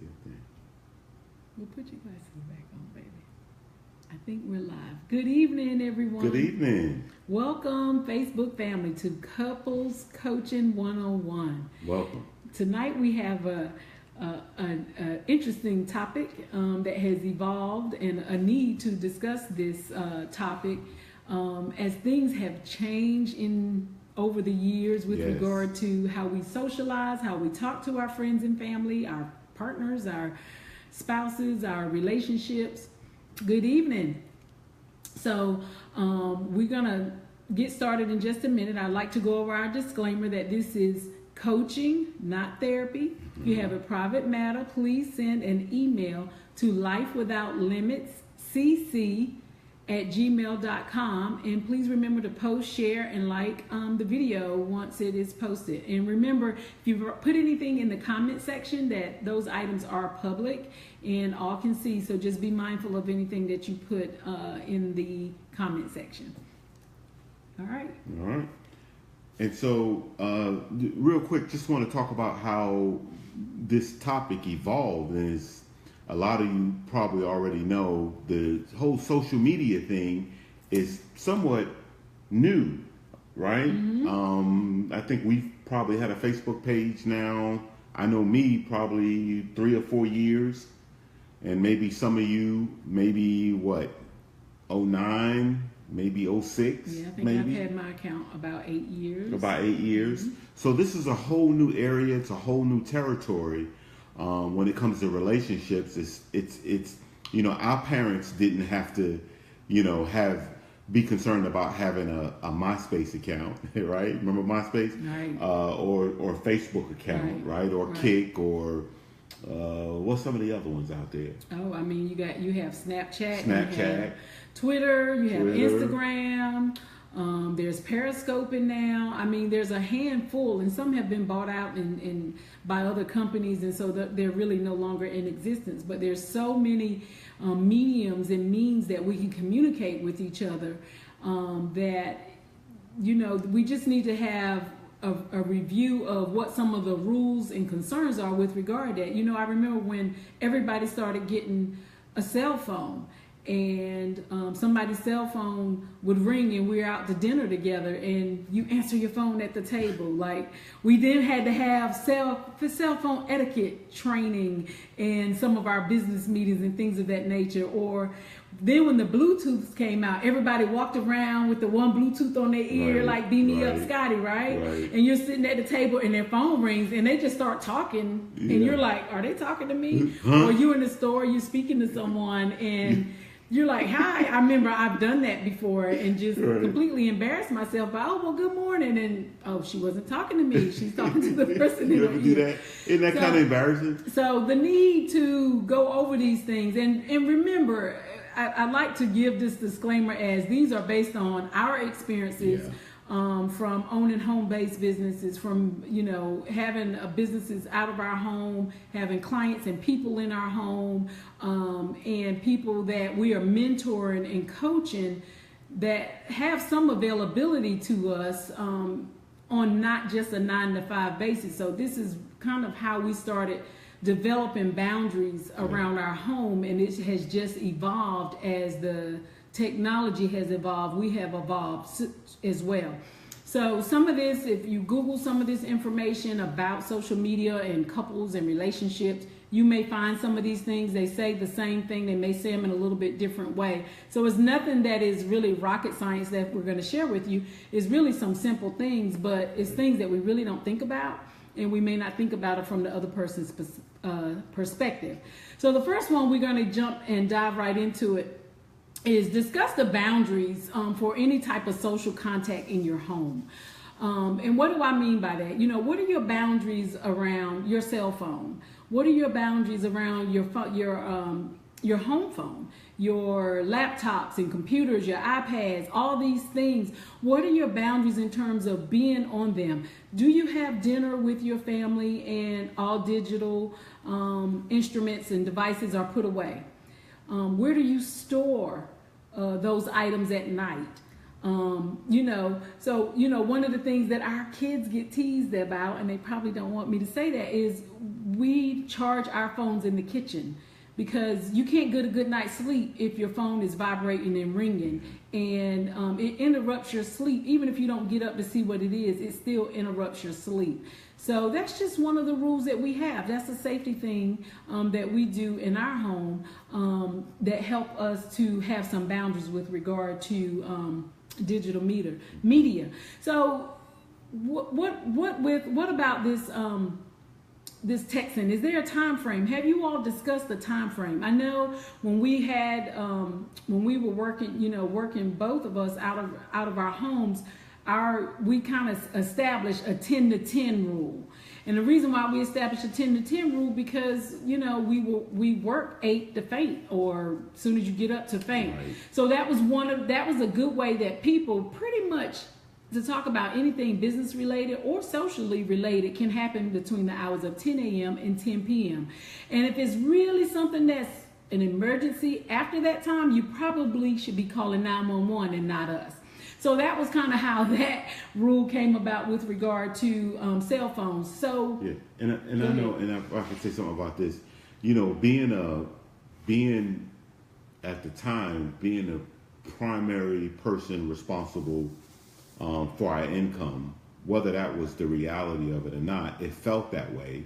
see a thing. Well, put your glasses back on, baby. I think we're live. Good evening, everyone. Good evening. Welcome, Facebook family, to Couples Coaching 101. Welcome. Tonight we have an interesting topic that has evolved, and a need to discuss this topic as things have changed over the years with regard to how we socialize, how we talk to our friends and family, our partners, our spouses, our relationships. Good evening. So we're going to get started in just a minute. I'd like to go over our disclaimer that this is coaching, not therapy. If you have a private matter, please send an email to lifewithoutlimitscc@gmail.com, and please remember to post, share, and like the video once it is posted. And remember, if you put anything in the comment section, that those items are public and all can see, so just be mindful of anything that you put in the comment section. All right. And so real quick, just want to talk about how this topic evolved. And as a lot of you probably already know, the whole social media thing is somewhat new, right? I think we've probably had a Facebook page now. I know me, probably 3 or 4 years. And maybe some of you, maybe 09, maybe 06. Yeah, I think maybe. I've had my account about 8 years. About 8 years. So this is a whole new area. It's a whole new territory. When it comes to relationships, it's our parents didn't have to, be concerned about having a MySpace account, right? Remember MySpace? Right. Or Facebook account, right? Or Kick, or what's some of the other ones out there? Oh, I mean, you have Snapchat, you have Twitter, you have Instagram. There's Periscoping now. I mean, there's a handful, and some have been bought out and by other companies, and so they're really no longer in existence. But there's so many mediums and means that we can communicate with each other that we just need to have a review of what some of the rules and concerns are with regard to that. I remember when everybody started getting a cell phone, and somebody's cell phone would ring and we're out to dinner together and you answer your phone at the table. Like, we then had to have cell phone etiquette training and some of our business meetings and things of that nature. Or then when the Bluetooth came out, everybody walked around with the one Bluetooth on their ear, like beam me up Scotty, right? And you're sitting at the table and their phone rings and they just start talking and you're like, are they talking to me? Or you're in the store, you're speaking to someone and you're like, hi. I remember I've done that before and just completely embarrassed myself by, well, good morning. And, she wasn't talking to me. She's talking to the person in her ear. Isn't that kind of embarrassing? So the need to go over these things. And remember, I like to give this disclaimer as these are based on our experiences from owning home-based businesses, from, having businesses out of our home, having clients and people in our home, and people that we are mentoring and coaching that have some availability to us on not just a 9-to-5 basis. So this is kind of how we started developing boundaries around our home, and it has just evolved as the technology has evolved. We have evolved as well. So some of this, if you Google some of this information about social media and couples and relationships, you may find some of these things. They say the same thing. They may say them in a little bit different way. So it's nothing that is really rocket science that we're going to share with you. It's really some simple things, but it's things that we really don't think about, and we may not think about it from the other person's perspective. So the first one, we're going to jump and dive right into it, is discuss the boundaries for any type of social contact in your home. And what do I mean by that? What are your boundaries around your cell phone? What are your boundaries around your home phone, your laptops and computers, your iPads, all these things? What are your boundaries in terms of being on them? Do you have dinner with your family and all digital instruments and devices are put away? Where do you store those items at night? One of the things that our kids get teased about, and they probably don't want me to say that, is we charge our phones in the kitchen, because you can't get a good night's sleep if your phone is vibrating and ringing, and it interrupts your sleep. Even if you don't get up to see what it is, it still interrupts your sleep. So that's just one of the rules that we have. That's a safety thing that we do in our home that help us to have some boundaries with regard to digital media. So what about this this texting? Is there a time frame? Have you all discussed the time frame? I know when we had when we were working both of us out of our homes, we kind of established a 10 to 10 rule. And the reason why we established a 10 to 10 rule, because we work 8 to faint, or as soon as you get up to faint. Right. So that was a good way that people pretty much, to talk about anything business related or socially related, can happen between the hours of 10 a.m. and 10 p.m. And if it's really something that's an emergency after that time, you probably should be calling 911 and not us. So that was kind of how that rule came about with regard to cell phones. So yeah, and I know, and if I can say something about this, being at the time being a primary person responsible for our income, whether that was the reality of it or not, it felt that way,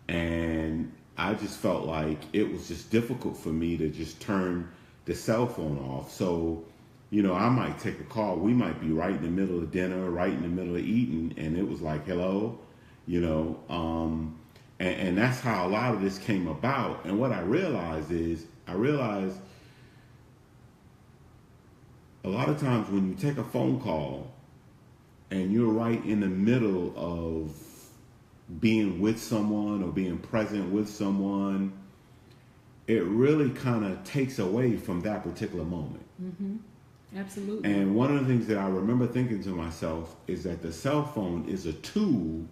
and I just felt like it was just difficult for me to just turn the cell phone off. So, I might take a call. We might be right in the middle of dinner, right in the middle of eating, and it was like, hello, and that's how a lot of this came about. And what I realized a lot of times when you take a phone call and you're right in the middle of being with someone or being present with someone, it really kind of takes away from that particular moment. Mm-hmm. Absolutely. And one of the things that I remember thinking to myself is that the cell phone is a tool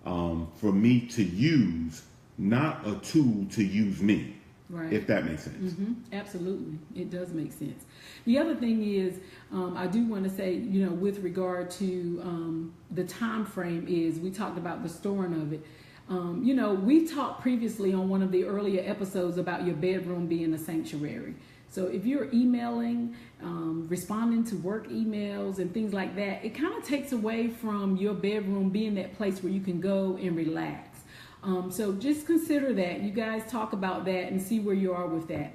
for me to use, not a tool to use me. Right. If that makes sense. Mm-hmm. Absolutely. It does make sense. The other thing is, I do want to say, with regard to the time frame, is we talked about the storing of it. We talked previously on one of the earlier episodes about your bedroom being a sanctuary. So if you're emailing, responding to work emails and things like that, it kind of takes away from your bedroom being that place where you can go and relax. So just consider that. You guys talk about that and see where you are with that.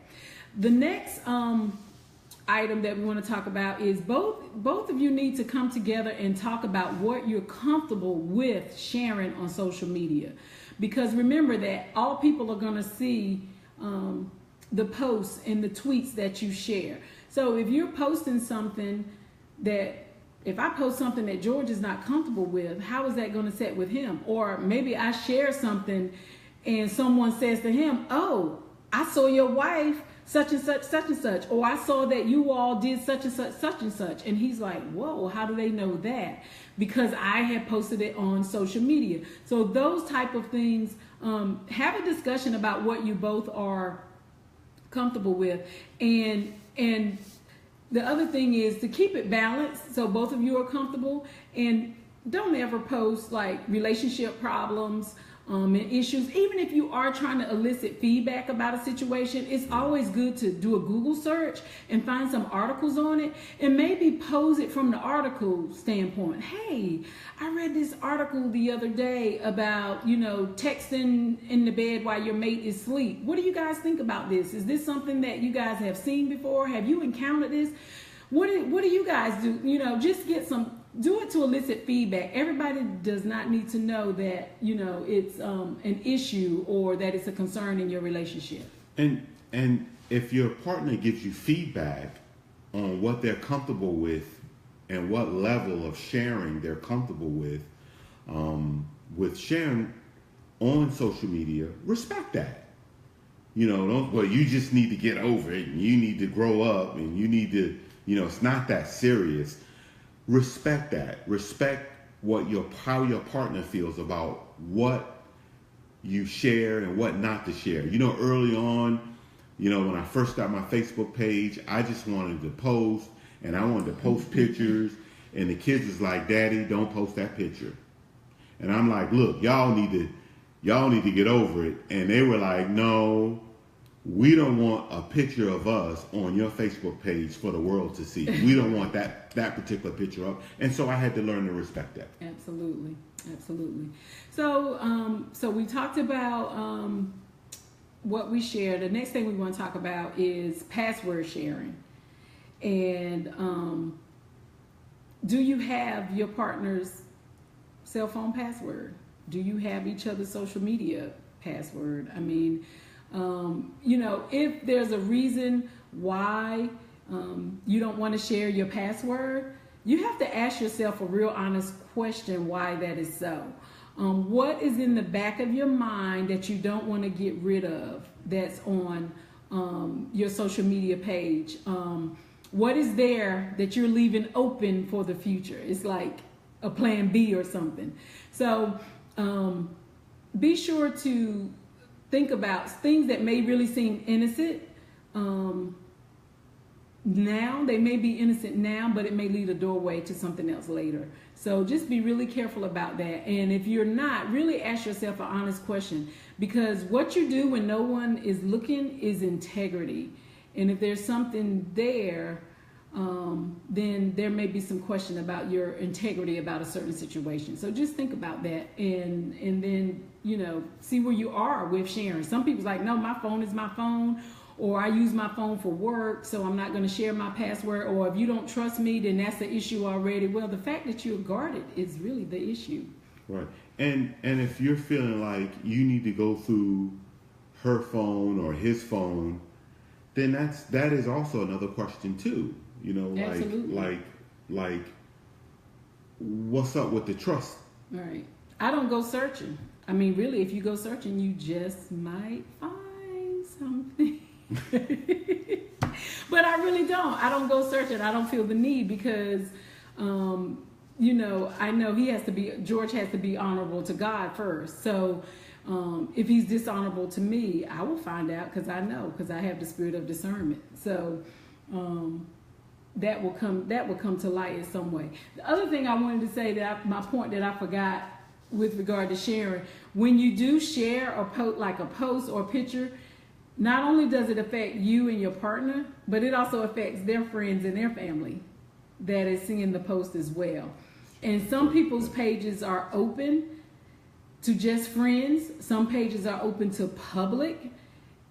The next item that we want to talk about is both of you need to come together and talk about what you're comfortable with sharing on social media. Because remember that all people are going to see the posts and the tweets that you share. So if you're posting something if I post something that George is not comfortable with, how is that going to set with him? Or maybe I share something and someone says to him, oh, I saw your wife such and such, such and such, or I saw that you all did such and such, such and such. And he's like, whoa, how do they know that? Because I had posted it on social media. So those type of things, have a discussion about what you both are comfortable with. And the other thing is to keep it balanced so both of you are comfortable, and don't ever post like relationship problems and issues. Even if you are trying to elicit feedback about a situation, it's always good to do a Google search and find some articles on it, and maybe pose it from the article standpoint. Hey, I read this article the other day about, texting in the bed while your mate is asleep. What do you guys think about this? Is this something that you guys have seen before? Have you encountered this? What do you guys do? Just do it to elicit feedback. Everybody does not need to know that, it's an issue or that it's a concern in your relationship. And if your partner gives you feedback on what they're comfortable with and what level of sharing they're comfortable with sharing on social media, respect that. You just need to get over it, and you need to grow up, and you need to, it's not that serious. Respect that. Respect how your partner feels about what you share and what not to share. Early on, when I first got my Facebook page, I just wanted to post and I wanted to post pictures, and the kids was like, "Daddy, don't post that picture." And I'm like, "Look, y'all need to get over it." And they were like, "No, we don't want a picture of us on your Facebook page for the world to see. We don't want that particular picture up." And so I had to learn to respect that. Absolutely. So we talked about what we share. The next thing we want to talk about is password sharing. And do you have your partner's cell phone password? Do you have each other's social media password? I mean, if there's a reason why you don't want to share your password, you have to ask yourself a real honest question why that is so. What is in the back of your mind that you don't want to get rid of that's on your social media page? What is there that you're leaving open for the future? It's like a plan B or something. So be sure to think about things that may really seem innocent now. They may be innocent now, but it may lead a doorway to something else later. So just be really careful about that. And if you're not, really ask yourself an honest question, because what you do when no one is looking is integrity. And if there's something there, then there may be some question about your integrity about a certain situation. So just think about that, and then see where you are with sharing. Some people's like, no, my phone is my phone, or I use my phone for work, so I'm not going to share my password. Or if you don't trust me, then that's the issue already. Well, the fact that you're guarded is really the issue. Right. And if you're feeling like you need to go through her phone or his phone, then that is also another question too. Like what's up with the trust? Right. I don't go searching. I mean, really, if you go searching, you just might find something. But I really don't. I don't go searching. I don't feel the need because, I know George has to be honorable to God first. So if he's dishonorable to me, I will find out because I have the spirit of discernment. So that will come to light in some way. The other thing I wanted to say my point that I forgot with regard to sharing, when you do share a post or a picture, not only does it affect you and your partner, but it also affects their friends and their family that is seeing the post as well. And some people's pages are open to just friends. Some pages are open to public,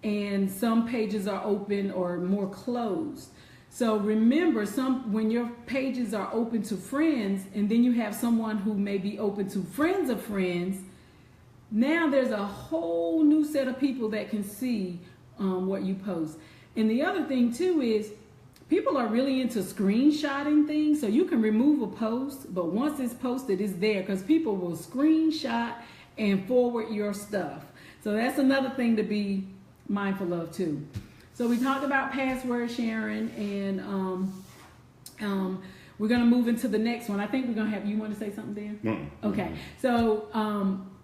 and some pages are open or more closed. So remember, when your pages are open to friends, and then you have someone who may be open to friends of friends, now there's a whole new set of people that can see what you post. And the other thing too is people are really into screenshotting things. So you can remove a post, but once it's posted, it's there because people will screenshot and forward your stuff. So that's another thing to be mindful of too. So we talked about password sharing, and we're going to move into the next one. I think we're going to have, you want to say something there? No. Okay. So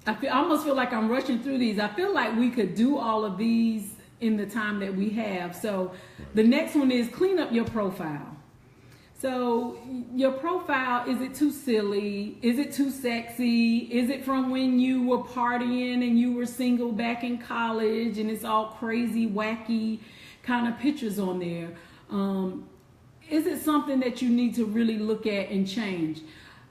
I almost feel like I'm rushing through these. I feel like we could do all of these in the time that we have. So the next one is clean up your profile. So your profile, is it too silly? Is it too sexy? Is it from when you were partying and you were single back in college and it's all crazy, wacky kind of pictures on there? Is it something that you need to really look at and change?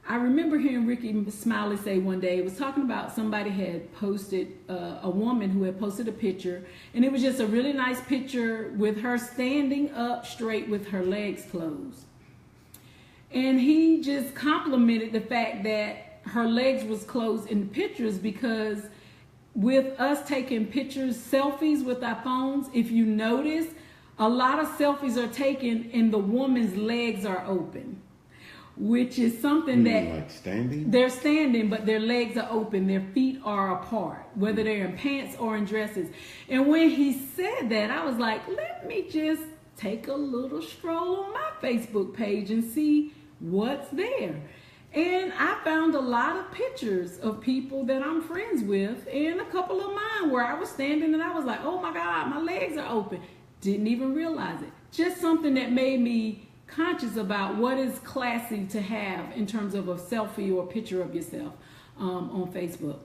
I remember hearing Ricky Smiley say one day, it was talking about somebody had posted, a woman who had posted a picture, and it was just a really nice picture with her standing up straight with her legs closed. And he just complimented the fact that her legs was closed in the pictures, because with us taking pictures, selfies with our phones, if you notice, a lot of selfies are taken and the woman's legs are open, which is something that like standing? They're standing, but their legs are open. Their feet are apart, whether they're in pants or in dresses. And when he said that, I was like, let me just take a little stroll on my Facebook page and see what's there. And I found a lot of pictures of people that I'm friends with, and a couple of mine where I was standing and I was like, oh my God, my legs are open. Didn't even realize it. Just something that made me conscious about what is classy to have in terms of a selfie or a picture of yourself on Facebook.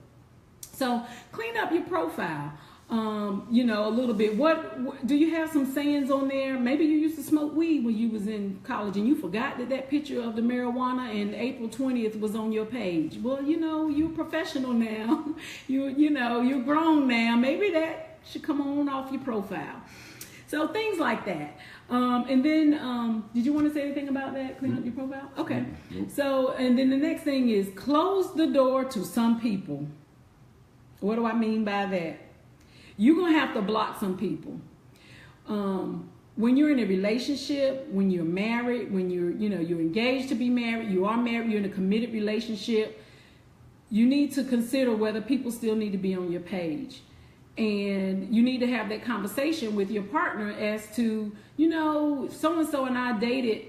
So clean up your profile. A little bit. What do you have some sayings on there? Maybe you used to smoke weed when you was in college and you forgot that picture of the marijuana and April 20th was on your page. Well, you're professional now. You're grown now. Maybe that should come on off your profile. So things like that. And then, did you want to say anything about that? Clean up your profile? Okay. So, and then the next thing is close the door to some people. What do I mean by that? You're going to have to block some people. When you're in a relationship, when you're married, when you're engaged to be married, you are married, you're in a committed relationship, you need to consider whether people still need to be on your page. And you need to have that conversation with your partner as to, so-and-so and I dated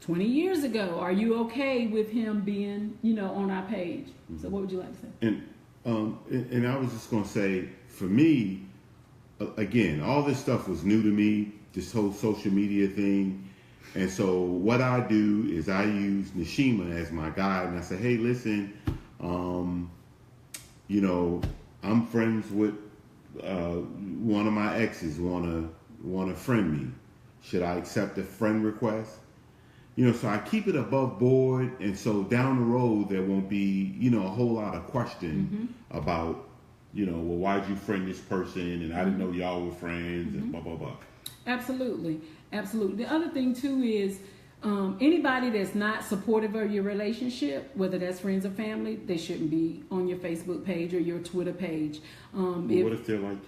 20 years ago. Are you okay with him being, on our page? So what would you like to say? And I was just going to say, for me, again, all this stuff was new to me, this whole social media thing. And so what I do is I use Nishima as my guide. And I say, hey, listen, I'm friends with one of my exes want to friend me. Should I accept a friend request? So I keep it above board. And so down the road, there won't be, a whole lot of question about, well, why'd you friend this person? And I didn't know y'all were friends and blah, blah, blah. Absolutely. Absolutely. The other thing, too, is anybody that's not supportive of your relationship, whether that's friends or family, they shouldn't be on your Facebook page or your Twitter page. What if they're like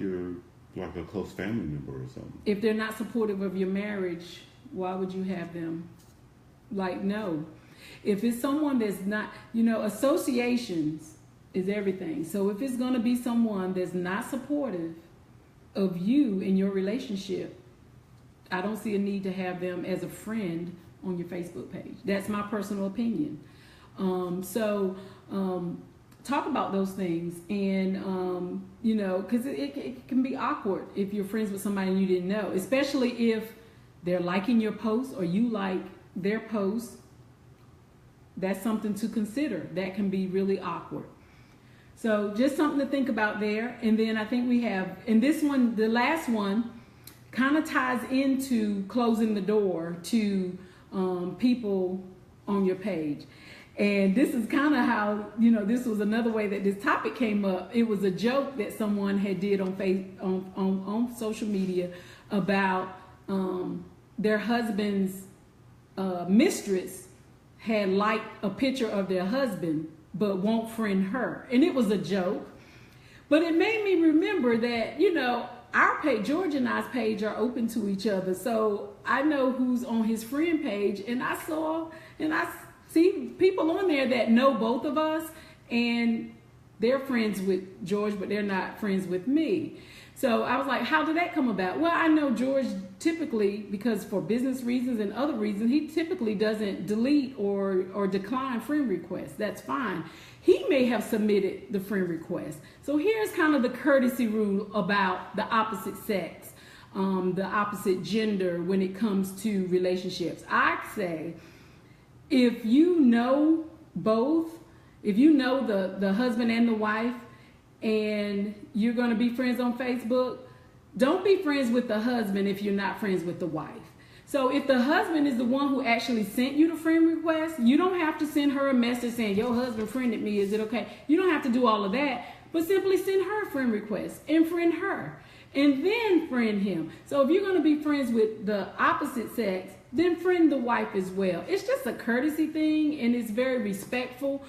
a close family member or something? If they're not supportive of your marriage, why would you have them? No. If it's someone that's not, associations is everything. So if it's going to be someone that's not supportive of you in your relationship, I don't see a need to have them as a friend on your Facebook page. That's my personal opinion. Talk about those things, and because it can be awkward if you're friends with somebody you didn't know, especially if they're liking your posts or you like their posts. That's something to consider. That can be really awkward. So just something to think about there. And then I think we have, and this one, the last one, kind of ties into closing the door to people on your page. And this is kind of how, this was another way that this topic came up. It was a joke that someone had did on social media about their husband's mistress had liked a picture of their husband but won't friend her. And it was a joke. But it made me remember that, our page, George and I's page, are open to each other. So I know who's on his friend page, and I see people on there that know both of us, and they're friends with George, but they're not friends with me. So I was like, how did that come about? Well, I know George typically, because for business reasons and other reasons, he typically doesn't delete or decline friend requests. That's fine. He may have submitted the friend request. So here's kind of the courtesy rule about the opposite sex, the opposite gender when it comes to relationships. I say, if you know both, if you know the husband and the wife, and you're going to be friends on Facebook, don't be friends with the husband if you're not friends with the wife. So if the husband is the one who actually sent you the friend request, you don't have to send her a message saying, your husband friended me, is it okay? You don't have to do all of that, but simply send her a friend request and friend her, and then friend him. So if you're going to be friends with the opposite sex, then friend the wife as well. It's just a courtesy thing, and it's very respectful.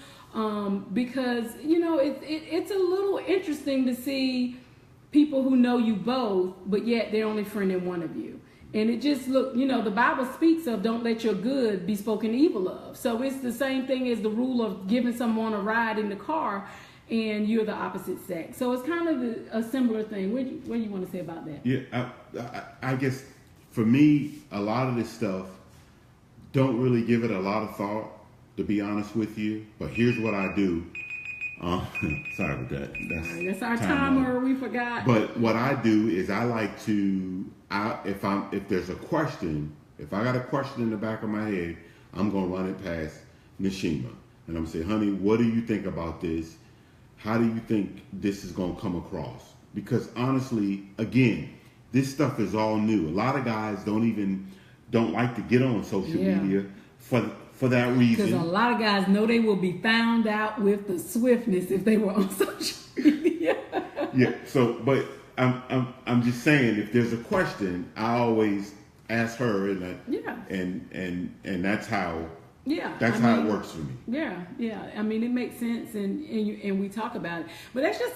Because it's a little interesting to see people who know you both, but yet they're only friending one of you. And it just the Bible speaks of don't let your good be spoken evil of. So it's the same thing as the rule of giving someone a ride in the car and you're the opposite sex. So it's kind of a similar thing. What do you want to say about that? Yeah, I guess for me, a lot of this stuff, don't really give it a lot of thought, to be honest with you. But here's what I do. Sorry about that. That's our timer. We forgot. But what I do is I like to, if there's a question If I got a question in the back of my head, I'm going to run it past Nishima. And I'm going to say, honey, what do you think about this? How do you think this is going to come across? Because honestly, again, this stuff is all new. A lot of guys don't like to get on social media for that reason. Because a lot of guys know they will be found out with the swiftness if they were on social media. Yeah. So, but I'm just saying, if there's a question, I always ask her, and that's how. Yeah, how it works for me. Yeah. I mean, it makes sense, and we talk about it. But that's just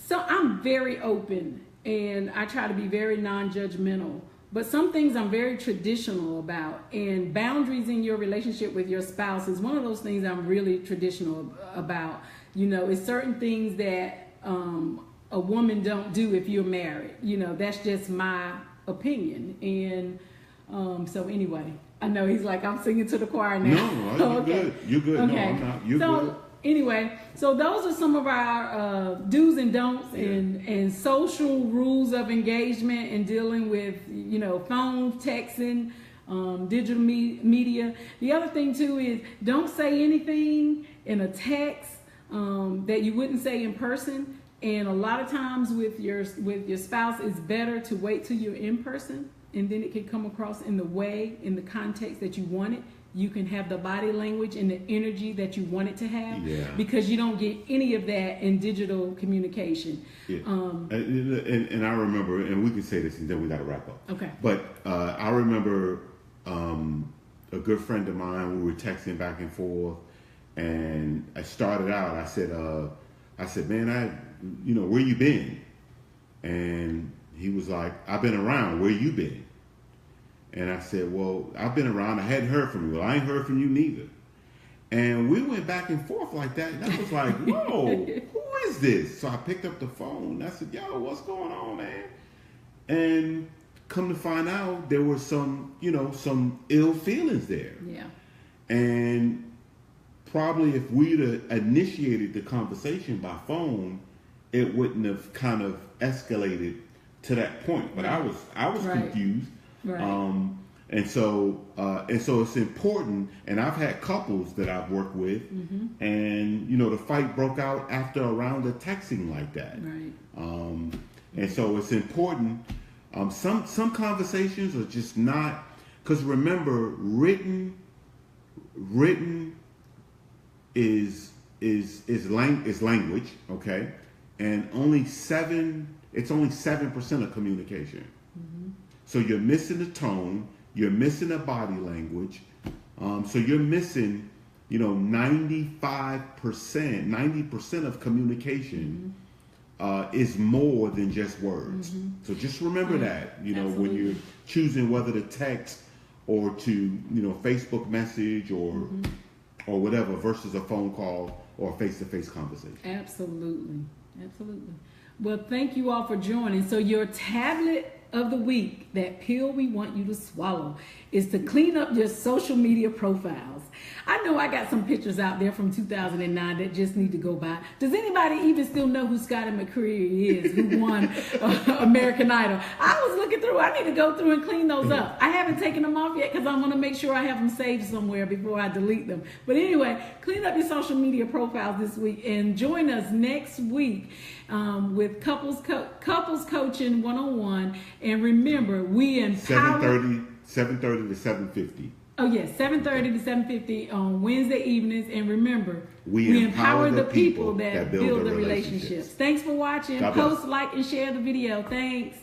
so I'm very open, and I try to be very non-judgmental. But some things I'm very traditional about, and boundaries in your relationship with your spouse is one of those things I'm really traditional about. It's certain things that a woman don't do if you're married. That's just my opinion. And so anyway, I know he's like, I'm singing to the choir now. No, you're okay. good. You're good. Okay. No, I'm not. You're good. Anyway, so those are some of our do's and don'ts and social rules of engagement and dealing with, phone, texting, digital media. The other thing too is don't say anything in a text that you wouldn't say in person. And a lot of times with your spouse, it's better to wait till you're in person, and then it can come across in the context that you want it. You can have the body language and the energy that you want it to have, because you don't get any of that in digital communication. Yeah. And I remember, and we can say this and then we got to wrap up. Okay. But I remember a good friend of mine, we were texting back and forth, and I started out, I said, man, where you been? And he was like, I've been around, where you been? And I said, well, I've been around. I hadn't heard from you. Well, I ain't heard from you neither. And we went back and forth like that. And I was like, whoa, who is this? So I picked up the phone. And I said, yo, what's going on, man? And come to find out, there were some ill feelings there. Yeah. And probably if we'd have initiated the conversation by phone, it wouldn't have kind of escalated to that point. But I was confused. Right. And so it's important, and I've had couples that I've worked with, and the fight broke out after a round of texting like that. Right. And so it's important. Some conversations are just not, because remember, written is language, okay, and only 7% of communication. So you're missing the tone, you're missing the body language, so you're missing, 90% of communication is more than just words. So just remember that, Absolutely. when you're choosing whether to text or to, Facebook message or whatever versus a phone call or a face-to-face conversation. Absolutely. Well, thank you all for joining. So your tablet of the week, that pill we want you to swallow, is to clean up your social media profiles. I know I got some pictures out there from 2009 that just need to go by. Does anybody even still know who Scotty McCreery is, who won American Idol? I was looking through. I need to go through and clean those up. I haven't taken them off yet because I want to make sure I have them saved somewhere before I delete them. But anyway, clean up your social media profiles this week, and join us next week with Couples Coaching 101. And remember, we empower... 7:30 to 7:50. Oh, yes, 7:30 to 7:50 on Wednesday evenings. And remember, we empower the people that build the relationships. Thanks for watching. Post, like, and share the video. Thanks.